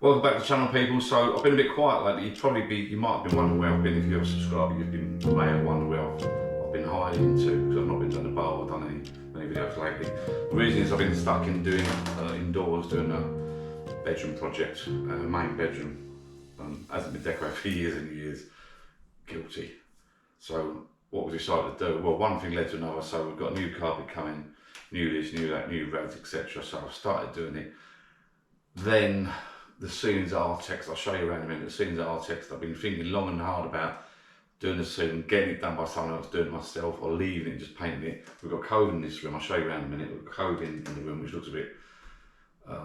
Welcome back to the channel, people. So I've been a bit quiet lately. You might have been wondering where I've been. If you're a subscriber, you may have wondered where I've been hiding into, because I've not been doing the bar or done any videos lately. The reason is I've been stuck in doing indoors, doing a bedroom project, main bedroom. Hasn't been decorated for years and years. Guilty. So what we decided to do, well, one thing led to another. So we've got new carpet coming, new this, new that, new rads, etc. So I've started doing it. Then the ceilings architects, I'll show you around in a minute, the ceilings architects, I've been thinking long and hard about doing the ceiling, getting it done by someone else, doing it myself, or leaving it and just painting it. We've got Coving in this room, I'll show you around in a minute. We've got Coving in the room, which looks a bit, I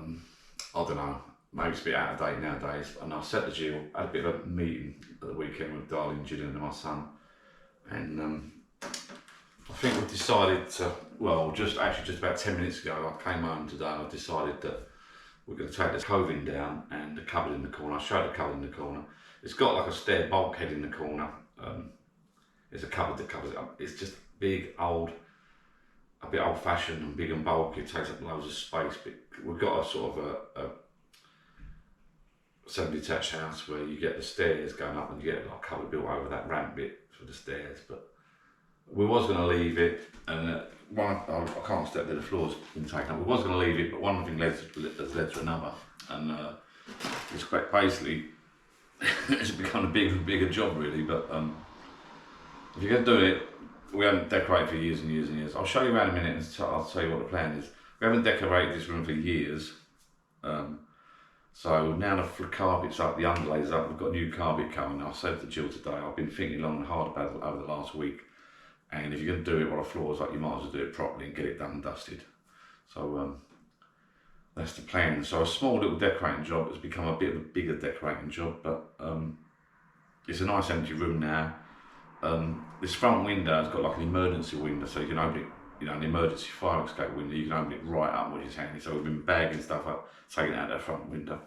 don't know, maybe it's a bit out of date nowadays. And I said to Jill, I had a bit of a meeting at the weekend with darling Gillian and my son, and I think we've decided to, well, just about 10 minutes ago, I came home today and I decided that we're going to take the coving down and the cupboard in the corner. I'll show you the cupboard in the corner. It's got like a stair bulkhead in the corner. There's a cupboard that covers it up. It's just big, a bit old fashioned and big and bulky. It takes up loads of space. But we've got a sort of a semi-detached house where you get the stairs going up and you get like a cupboard built over that ramp bit for the stairs. But we was going to leave it, and I can't step there, the floor's been taken up. We was going to leave it, but one thing has led to another, and it's basically it's become a bigger job really. But if you're going to do it, we haven't decorated for years and years and years. I'll show you around in a minute, and I'll tell you what the plan is. We haven't decorated this room for years, so now the carpet's up, the underlay's up. We've got new carpet coming. I said to Jill today, I've been thinking long and hard about it over the last week. And if you're going to do it while the floor's up, you might as well do it properly and get it done and dusted. So that's the plan. So a small little decorating job has become a bit of a bigger decorating job, but it's a nice empty room now. This front window has got like an emergency window, so you can open it, you know, an emergency fire escape window, you can open it right up, which is handy. So we've been bagging stuff up, taking it out that front window.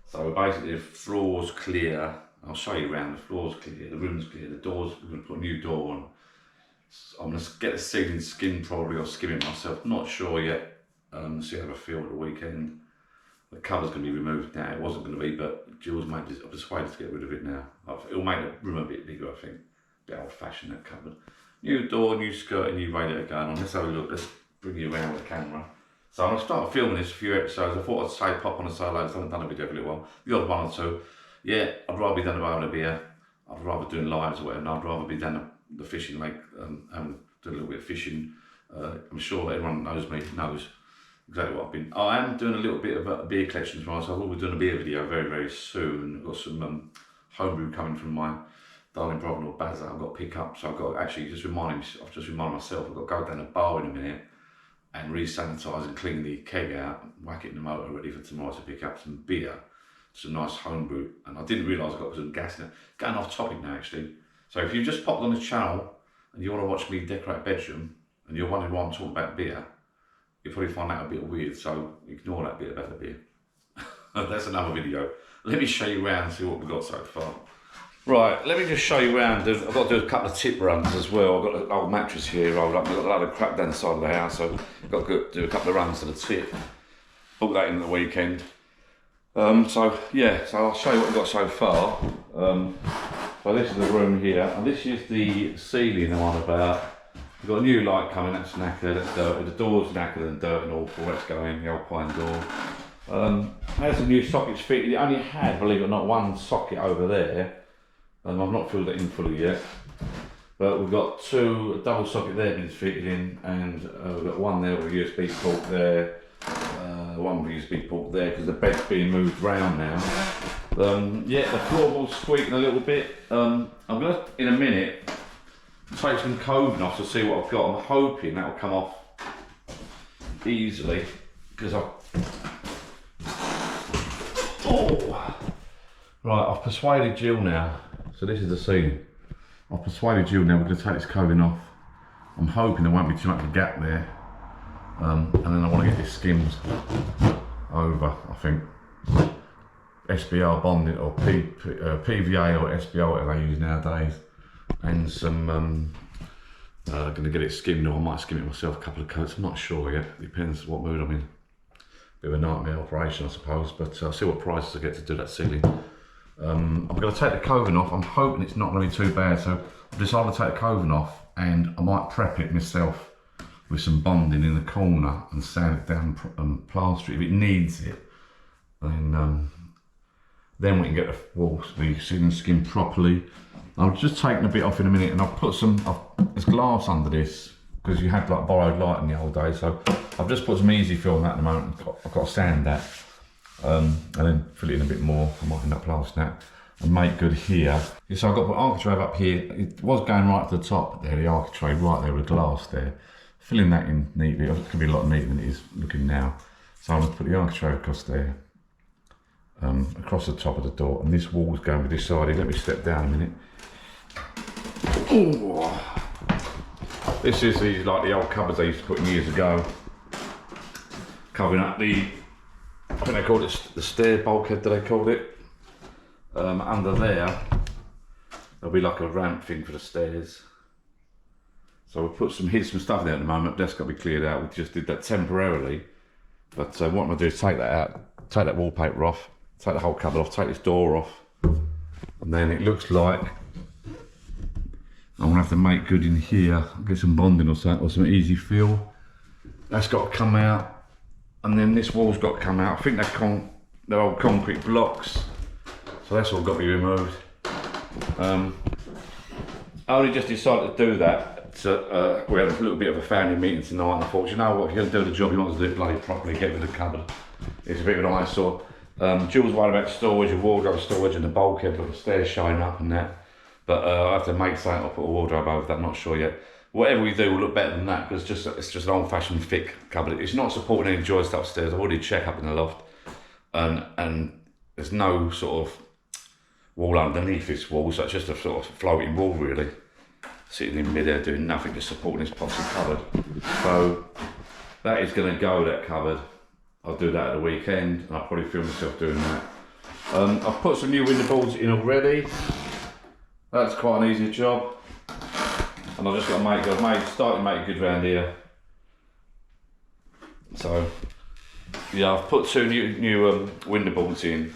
So basically the floor's clear. I'll show you around. The floor's clear, the room's clear, the doors, we're going to put a new door on. I'm going to get the ceiling skinned probably, or skim it myself, not sure yet. See how I feel at the weekend. The cover's going to be removed now, it wasn't going to be, but Jill's made this, I've persuaded to get rid of it now. It'll make the room a bit bigger, I think. A bit old fashioned, that cupboard. New door, new skirt, new radiator going on. Let's have a look, let's bring you around with the camera. So I'm going to start filming this a few episodes. I thought I'd say pop on a solo, I haven't done a video for a little while. The odd one or two. Yeah, I'd rather be down the having a beer. I'd rather doing lives or whatever. And I'd rather be down the fishing lake, and do a little bit of fishing. I'm sure everyone knows me, knows exactly what I've been. I am doing a little bit of a beer collection tomorrow, so I will be doing a beer video very, very soon. I've got some homebrew coming from my darling brother-in-law Bazza. I've got to pick up, so I've got to actually just remind myself, I've got to go down the bar in a minute and re-sanitise and clean the keg out, whack it in the motor ready for tomorrow to pick up some beer. Some nice homebrew, and I didn't realise I got some gas in it. Going off topic now actually. So if you just popped on this channel and you want to watch me decorate bedroom and you're wondering why I'm talking about beer, you'll probably find that a bit weird, so ignore that bit about the beer. That's another video. Let me show you around and see what we've got so far. Right, let me just show you around. I've got to do a couple of tip runs as well. I've got an old mattress here rolled up. I've got a load of crap down the side of the house, so I've got to do a couple of runs to the tip. Book that in the weekend. So yeah, so I'll show you what we've got so far. So this is the room here, and this is the ceiling I'm on about. We've got a new light coming, that's knackered, that's dirty. The door's knackered and dirty and awful, let's go in, the old pine door. There's some new sockets fitted. It only had, believe it or not, one socket over there. I've not filled it in fully yet. But we've got a double socket there been fitted in, and we've got one there with a USB port there. One with a USB port there because the bed's being moved round now. Yeah, the floorboard's squeaking a little bit. I'm going to, in a minute, take some coving off to see what I've got. I'm hoping that will come off easily because Right, I've persuaded Jill now. So this is the ceiling. I've persuaded Jill now we're going to take this coving off. I'm hoping there won't be too much of a gap there. And then I want to get this skimmed over, I think. SBR bonded or PVA or SBR, whatever they use nowadays. And some, going to get it skimmed, or I might skim it myself, a couple of coats, I'm not sure yet. Depends what mood I'm in. bit of a nightmare operation, I suppose, but I'll see what prices I get to do that ceiling. I'm going to take the coving off. I'm hoping it's not going to be too bad, so I've decided to take the coving off, and I might prep it myself with some bonding in the corner and sand it down and plaster it if it needs it. And then we can get the walls, the ceiling skin properly. I'll just take a bit off in a minute, and I'll put some, there's glass under this, because you had like borrowed light in the old days, so I've just put some easy film on that at the moment. I've got to sand that, and then fill it in a bit more. I might end up plastering that and make good here. So I've got the architrave up here. It was going right to the top there, the architrave right there with the glass there. Filling that in neatly. It could be a lot neater than it is looking now. So I'm going to put the architrave across there, across the top of the door, and this wall's going to be decided. Let me step down a minute. Ooh. This is like the old cupboards I used to put in years ago, covering up the, I think they called it the stair bulkhead, they called it. Under there, there'll be like a ramp thing for the stairs. So we'll put some, hid some stuff there at the moment. That's got to be cleared out. We just did that temporarily. But what I'm going to do is take that out, take that wallpaper off, take the whole cupboard off, take this door off. And then it looks like I'm going to have to make good in here, get some bonding or something, or some easy fill. That's got to come out. And then this wall's got to come out. I think they're old concrete blocks. So that's all got to be removed. I only just decided to do that. So, we had a little bit of a family meeting tonight, and I thought, you know what, if you're going to do the job, you want to do it bloody properly, get rid of the cupboard. It's a bit of an eyesore. Jill's worried about storage, the wardrobe storage, and the bulkhead, but the stairs showing up and that. But I have to make something, I'll put a wardrobe over that, I'm not sure yet. Whatever we do will look better than that, because it's just an old-fashioned thick cupboard. It's not supporting any joist upstairs. I've already checked up in the loft, and there's no sort of wall underneath this wall, so it's just a sort of floating wall really, sitting in mid-air doing nothing, just supporting this possum cupboard. So that is going to go, that cupboard. I'll do that at the weekend, and I'll probably film myself doing that. I've put some new window boards in already. That's quite an easy job, and I've just got to make good. Starting to make good round here. So yeah, I've put two new window boards in.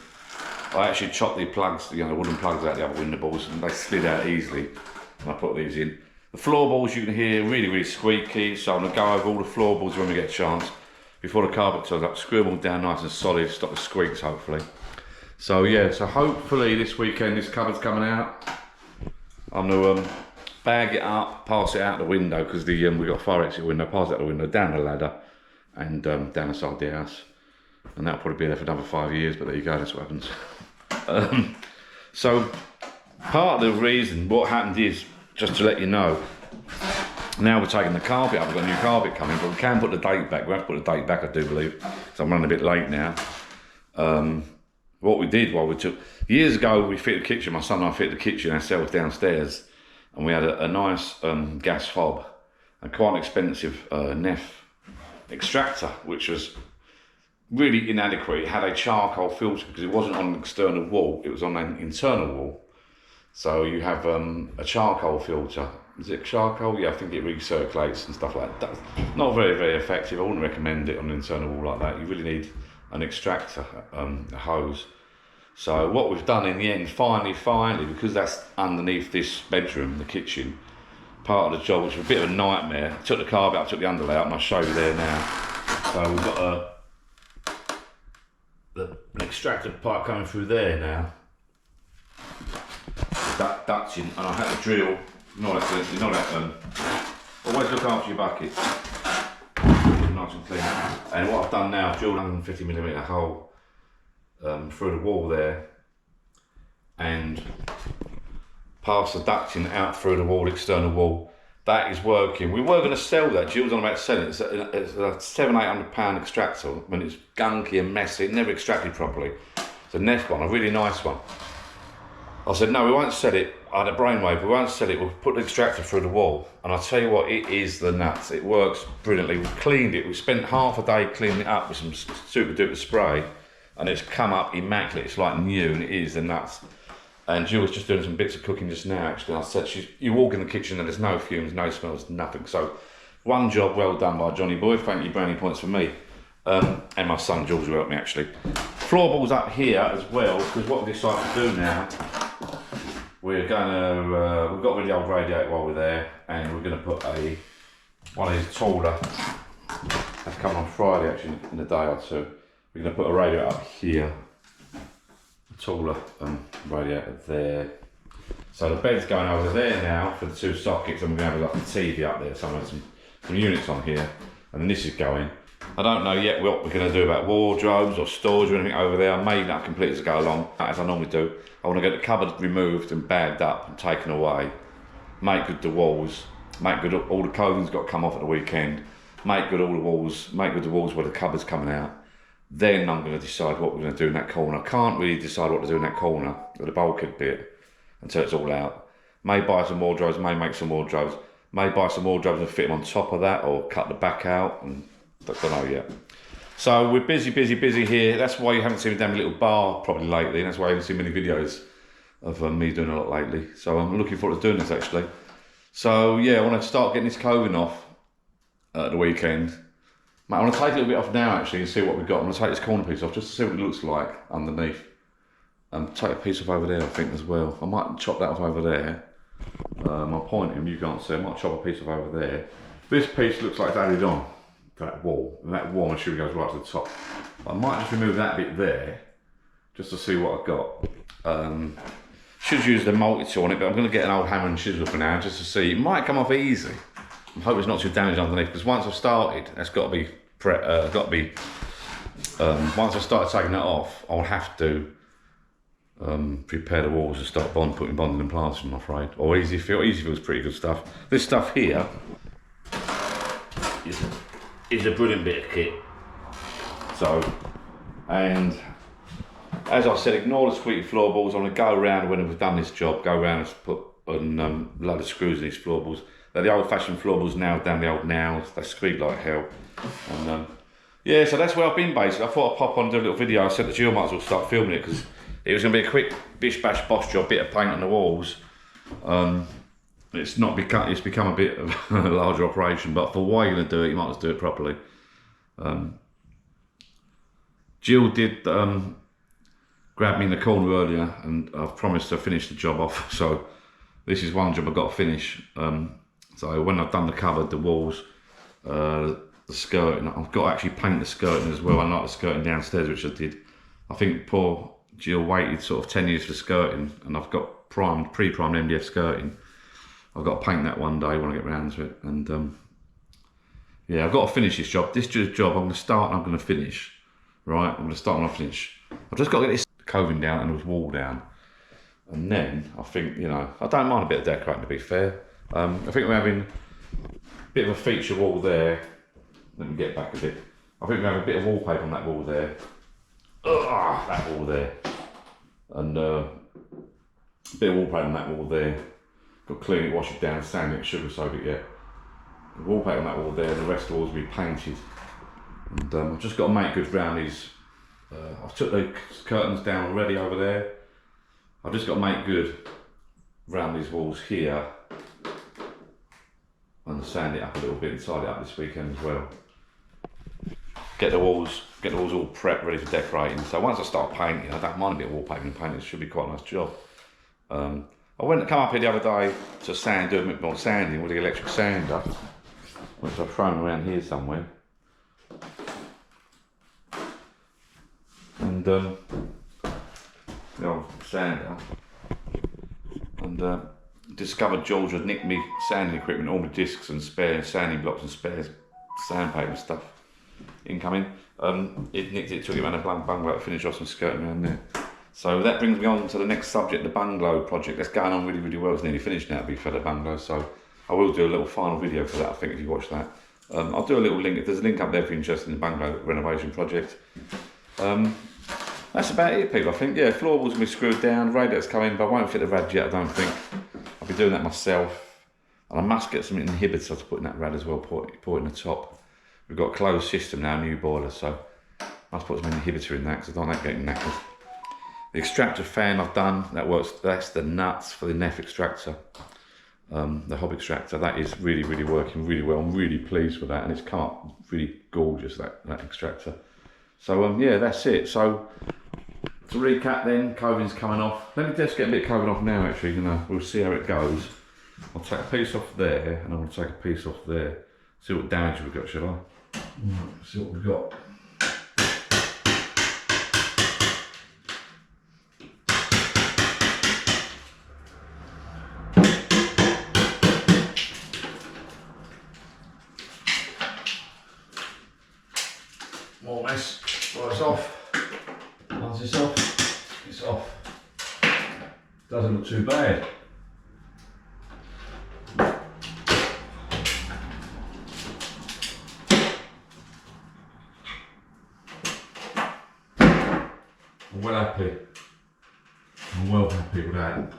I actually chopped the plugs, the wooden plugs out the other window boards, and they slid out easily. And I put these in. The floorboards you can hear really, really squeaky, so I'm going to go over all the floorboards when we get a chance. Before the carpet turns up, screw them all down nice and solid, stop the squeaks hopefully. So yeah, so hopefully this weekend this cupboard's coming out. I'm going to bag it up, pass it out the window, because we've got a fire exit window, pass it out the window, down the ladder, and down the side of the house. And that'll probably be there for another 5 years, but there you go, that's what happens. So part of the reason, what happened is, just to let you know, now we're taking the carpet up, we've got a new carpet coming, but we can put the date back. We have to put the date back, I do believe, so I'm running a bit late now. What we did while we took, years ago we fitted the kitchen, my son and I fitted the kitchen ourselves downstairs, and we had a nice gas hob, a quite expensive Neff extractor, which was really inadequate. It had a charcoal filter because it wasn't on an external wall, it was on an internal wall. So you have a charcoal filter. Is it charcoal? Yeah, I think it recirculates and stuff like that. Not very, very effective. I wouldn't recommend it on an internal wall like that. You really need an extractor, a hose. So what we've done in the end, finally, because that's underneath this bedroom, the kitchen, part of the job, which was a bit of a nightmare. I took the carpet up, took the underlay out, and I'll show you there now. So we've got an extractor pipe coming through there now. That ducting, and I had to drill. Always look after your bucket. Nice and clean. And what I've done now, I've drilled a 150mm hole through the wall there, and passed the ducting out through the wall, external wall. That is working. We were going to sell that. Jill's on about selling it. It's a £700-800 extractor. When it's gunky and messy, it never extracted properly. It's a Neff one, a really nice one. I said, no, we won't sell it. I had a brainwave, we won't sell it, we'll put the extractor through the wall. And I'll tell you what, it is the nuts. It works brilliantly. We've cleaned it. We spent half a day cleaning it up with some super duper spray, and it's come up immaculate. It's like new, and it is the nuts. And Jill was just doing some bits of cooking just now, actually. I said, you walk in the kitchen and there's no fumes, no smells, nothing. So one job well done by Johnny Boy. Thank you, brownie points for me. And my son George will help me actually. Floorboards up here as well, because what we decided to do now, we're going to, we've got rid of the old radiator while we're there, and we're going to put one of these taller, that's coming on Friday actually in a day or two. We're going to put a radiator up here, a taller radiator there. So the bed's going over there now for the 2 sockets, and we're going to have like a TV up there, some units on here, and then this is going. I don't know yet what we're going to do about wardrobes or storage or anything over there. I may not complete as I go along, as I normally do. I want to get the cupboard removed and bagged up and taken away, make good the walls, make good all the clothing's got to come off at the weekend, make good all the walls, make good the walls where the cupboard's coming out. Then I'm going to decide what we're going to do in that corner. I can't really decide what to do in that corner, or the bulkhead bit, until it's all out. May buy some wardrobes, may make some wardrobes, may buy some wardrobes and fit them on top of that, or cut the back out, and I don't know yet. So we're busy here. That's why you haven't seen me down a little bar probably lately. That's why you haven't seen many videos of me doing a lot lately. So I'm looking forward to doing this actually. So yeah, I want to start getting this coving off at the weekend. Mate, I want to take a little bit off now actually and see what we've got. I'm going to take this corner piece off just to see what it looks like underneath. And take a piece off over there I think as well. I might chop that off over there. I'm pointing, you can't see. I might chop a piece off over there. This piece looks like it's added on to that wall. And that wall I'm sure goes right to the top. I might just remove that bit there just to see what I've got. Should use the multi-tool on it, but I'm going to get an old hammer and chisel for now just to see. It might come off easy. I hope it's not too damaged underneath, because once I've started, that's got to be once I started taking that off, I'll have to prepare the walls and start putting bonding and plastering, I'm afraid. Or Easy Feel's pretty good stuff. This stuff here is a brilliant bit of kit. So, and as I said, ignore the squeaky floorboards. I'm going to go around when we've done this job, go around and put a load of screws in these floorboards. They're the old-fashioned floorboards nailed down the old nails. They squeak like hell. And yeah, so that's where I've been basically. I thought I'd pop on and do a little video. I said that you might as well start filming it because it was going to be a quick bish bash boss job, bit of paint on the walls. It's become a bit of a larger operation, but for why you're going to do it, you might as well do it properly. Jill did grab me in the corner earlier, and I've promised to finish the job off. So this is one job I've got to finish. So when I've done the cupboard, the walls, the skirting, I've got to actually paint the skirting as well. Unlike the skirting downstairs, which I did. I think poor Jill waited sort of 10 years for skirting, and I've got pre-primed MDF skirting. I've got to paint that one day when I get round to it. And yeah, I've got to finish this job. This job I'm going to start and I'm going to finish. Right, I'm going to start and I'll finish. I've just got to get this coving down and this wall down. And then I think, you know, I don't mind a bit of decorating to be fair. I think we're having a bit of a feature wall there. Let me get back a bit. I think we're having a bit of wallpaper on that wall there. Ugh, that wall there. And a bit of wallpaper on that wall there. Got to clean it, wash it down, sand it, sugar soak it yet. The wallpaper on that wall there, the rest of the walls will be painted. And I've just got to make good round these. I've took the curtains down already over there. I've just got to make good round these walls here and sand it up a little bit and tidy it up this weekend as well. Get the walls all prepped, ready for decorating. So once I start painting, I don't mind a bit of wallpaper and painting. It should be quite a nice job. I went to come up here the other day to do a bit more sanding with the electric sander, which I've thrown around here somewhere. And the old sander, and discovered George had nicked me sanding equipment, all my discs and spare sanding blocks and spare sandpaper and stuff incoming. It nicked it, took it around a bungalow to finish off some skirting around there. So that brings me on to the next subject, the bungalow project. That's going on really, really well. It's nearly finished now, to be fair, the bungalow. So I will do a little final video for that, I think, if you watch that. I'll do a little link, if there's a link up there if you're interested in the bungalow renovation project. That's about it, people, I think. Yeah, floorboards will be screwed down, radiators come in, but I won't fit the rad yet, I don't think. I'll be doing that myself. And I must get some inhibitors to put in that rad as well, put in the top. We've got a closed system now, new boiler, so I must put some inhibitor in that because I don't like getting knackered. The extractor fan I've done, that works, that's the nuts for the NEF extractor. the hob extractor. That is really working really well. I'm really pleased with that, and it's come up really gorgeous, that extractor. So yeah, that's it. So to recap then, coving's coming off. Let me just get a bit of coving off now actually, you know, we'll see how it goes. I'll take a piece off there, and I'm going to take a piece off there. See what damage we've got, shall I? Right, see what we've got. More mess. Right, it's off. Once it's off, it's off. Doesn't look too bad. I'm well happy. I'm well happy with that.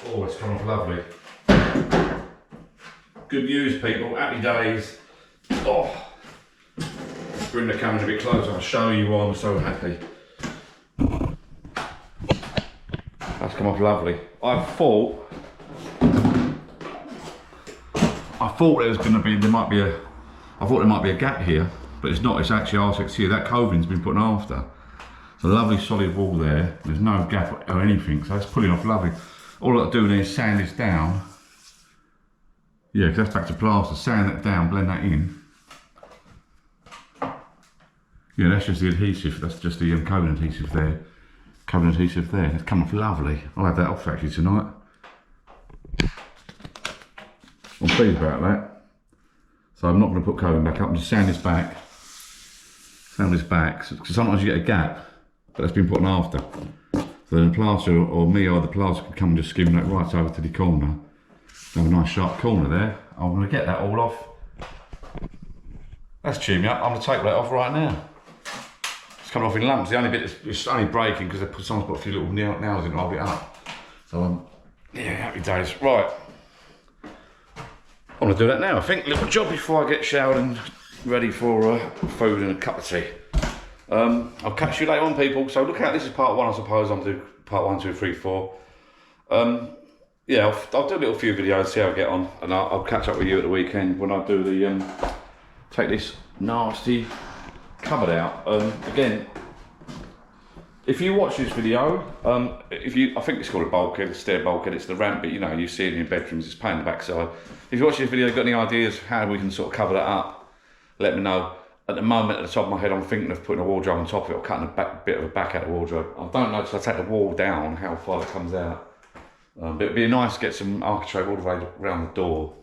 Oh, it's come off lovely. Good news, people. Happy days. Oh, bring the camera a bit closer. I'll show you why I'm so happy. That's come off lovely. I thought there was going to be, I thought there might be a gap here, but it's not. It's actually R6 here. That coving's been put after. It's a lovely solid wall there. There's no gap or anything, so that's pulling off lovely. All I've got to do is sand this down. Yeah, because that's back to plaster. Sand that down, blend that in. Yeah, that's just the adhesive. That's just the coving adhesive there. Coving adhesive there. It's come off lovely. I'll have that off actually tonight. I'm pleased about that. So I'm not going to put coving back up. I'm just sand this back. Sand this back. Because sometimes you get a gap, but that's been put on after. So then the plaster, or me or the plaster, can come and just skim that right over to the corner. Have a nice sharp corner there. I'm going to get that all off. That's cheering me up. I'm going to take that off right now. It's coming off in lumps. The only bit it's only breaking because someone's put a few little nails in to hold it up. So yeah, happy days. Right. I'm going to do that now. I think little job before I get showered and ready for food and a cup of tea. I'll catch you later on, people. So look out. This is part one, I suppose. I'm doing part 1, 2, 3, 4. Yeah, I'll do a little few videos, see how I get on, and I'll catch up with you at the weekend when I do the take this nasty cupboard out. Again, if you watch this video, I think it's called a bulkhead, stair bulkhead. It's the ramp bit, you know, you see it in your bedrooms. It's paint in the backside. If you watch this video, got any ideas how we can sort of cover that up? Let me know. At the moment, at the top of my head, I'm thinking of putting a wardrobe on top of it, or cutting a bit of a back out of the wardrobe. I don't know, so I take the wall down, how far it comes out. But it'd be nice to get some architrave all the way around the door.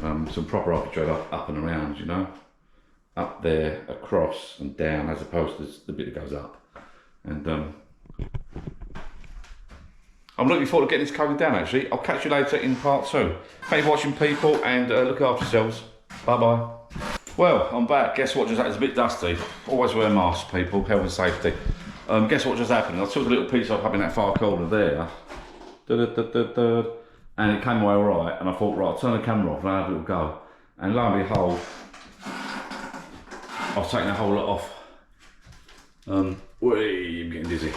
Some proper architrave up and around, you know. Up there, across and down, as opposed to the bit that goes up. And I'm looking forward to getting this coving down actually. I'll catch you later in part 2. Thanks for watching, people, and look after yourselves. Bye bye. Well, I'm back. Guess what just happened? It's a bit dusty. Always wear masks, people, health and safety. Guess what just happened? I took a little piece off up in that far corner there. And it came away alright, and I thought, right, I'll turn the camera off and I'll have a little go. And lo and behold, I've taken a whole lot off. I'm getting dizzy.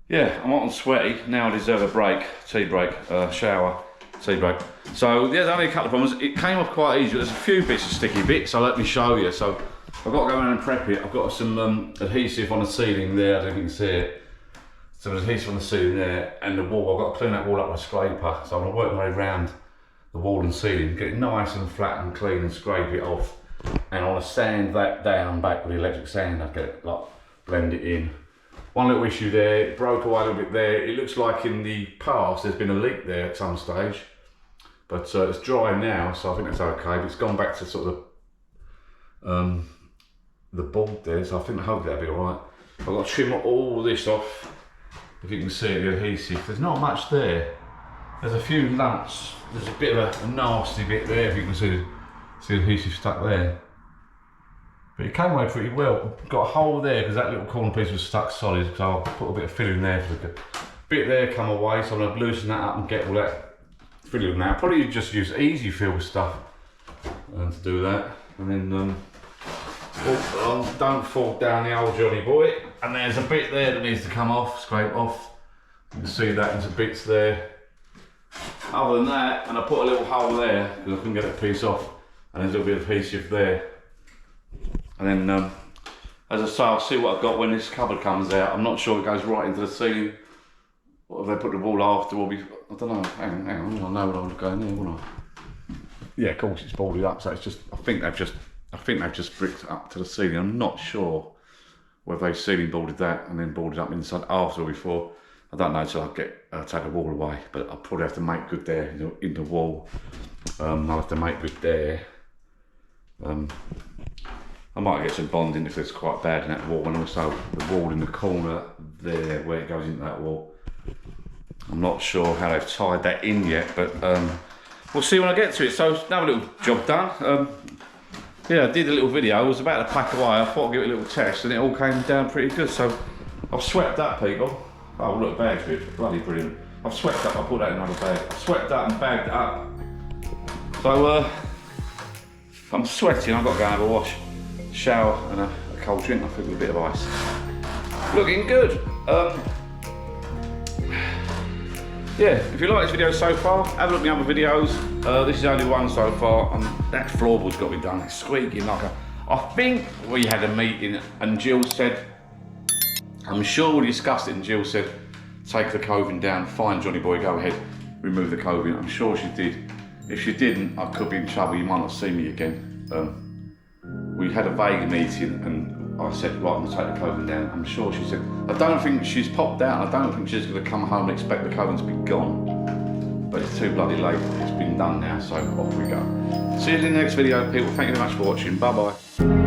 Yeah, I'm hot and sweaty. Now I deserve a break, tea break, shower, tea break. So there's only a couple of problems. It came off quite easy. There's a few bits of sticky bits, so let me show you. So I've got to go around and prep it. I've got some adhesive on the ceiling there, I don't know if you can see it. Some adhesive on the ceiling there, and the wall. I've got to clean that wall up with a scraper. So I'm going to work my way around the wall and ceiling, get it nice and flat and clean and scrape it off. And I want to sand that down back with the electric sand. I get it, like, blend it in. One little issue there, it broke away a little bit there. It looks like in the past there's been a leak there at some stage. But it's dry now, so I think that's okay. But it's gone back to sort of the board there, so I think hopefully that'll be alright. I've got to trim all this off. If you can see it, the adhesive, there's not much there. There's a few lumps. There's a bit of a nasty bit there, if you can see the adhesive stuck there. But it came away pretty well. Got a hole there because that little corner piece was stuck solid, so I'll put a bit of filling there. For the bit there come away, so I'm going to loosen that up and get all that filling out. Probably just use easy fill stuff to do that. And then, don't fall down the old Johnny boy. And there's a bit there that needs to come off, scrape off. You can see that into bits there. Other than that, and I put a little hole there because I couldn't get that piece off, and there's a little bit of adhesive there. And then, as I say, I'll see what I've got when this cupboard comes out. I'm not sure it goes right into the ceiling. What if they put the wall after? Will be, I don't know. Hang on. I know what I'll go in there, won't I? Yeah, of course it's boarded up, so it's just. I think they've just bricked it up to the ceiling. I'm not sure whether they ceiling boarded that and then boarded up inside after or before. I don't know until I take the wall away, but I'll probably have to make good there in the wall. I'll have to make good there. I might get some bonding if it's quite bad in that wall, and also the wall in the corner there where it goes into that wall. I'm not sure how they've tied that in yet, but we'll see when I get to it. So another little job done. Yeah, I did a little video. I was about to pack away. I thought I'd give it a little test, and it all came down pretty good. So I've swept up, people. Oh, look, bag's good. Bloody brilliant. I've swept up. I put that in another bag. I've swept up and bagged it up. So I'm sweating. I've got to go and have a wash, shower, and a cold drink. I think with a bit of ice. Looking good. Yeah, if you like this video so far, have a look at my other videos. This is only one so far, and that floorboard's got to be done. It's squeaking like a... I think we had a meeting and Jill said, I'm sure we discussed it, and Jill said, take the coving down, fine Johnny boy, go ahead, remove the coving. I'm sure she did. If she didn't, I could be in trouble, you might not see me again. We had a vague meeting and I said, right, I'm gonna take the coving down. I'm sure she said, I don't think she's popped out, I don't think she's gonna come home and expect the coving to be gone. But it's too bloody late, it's been done now, so off we go. See you in the next video, people. Thank you very much for watching, bye bye.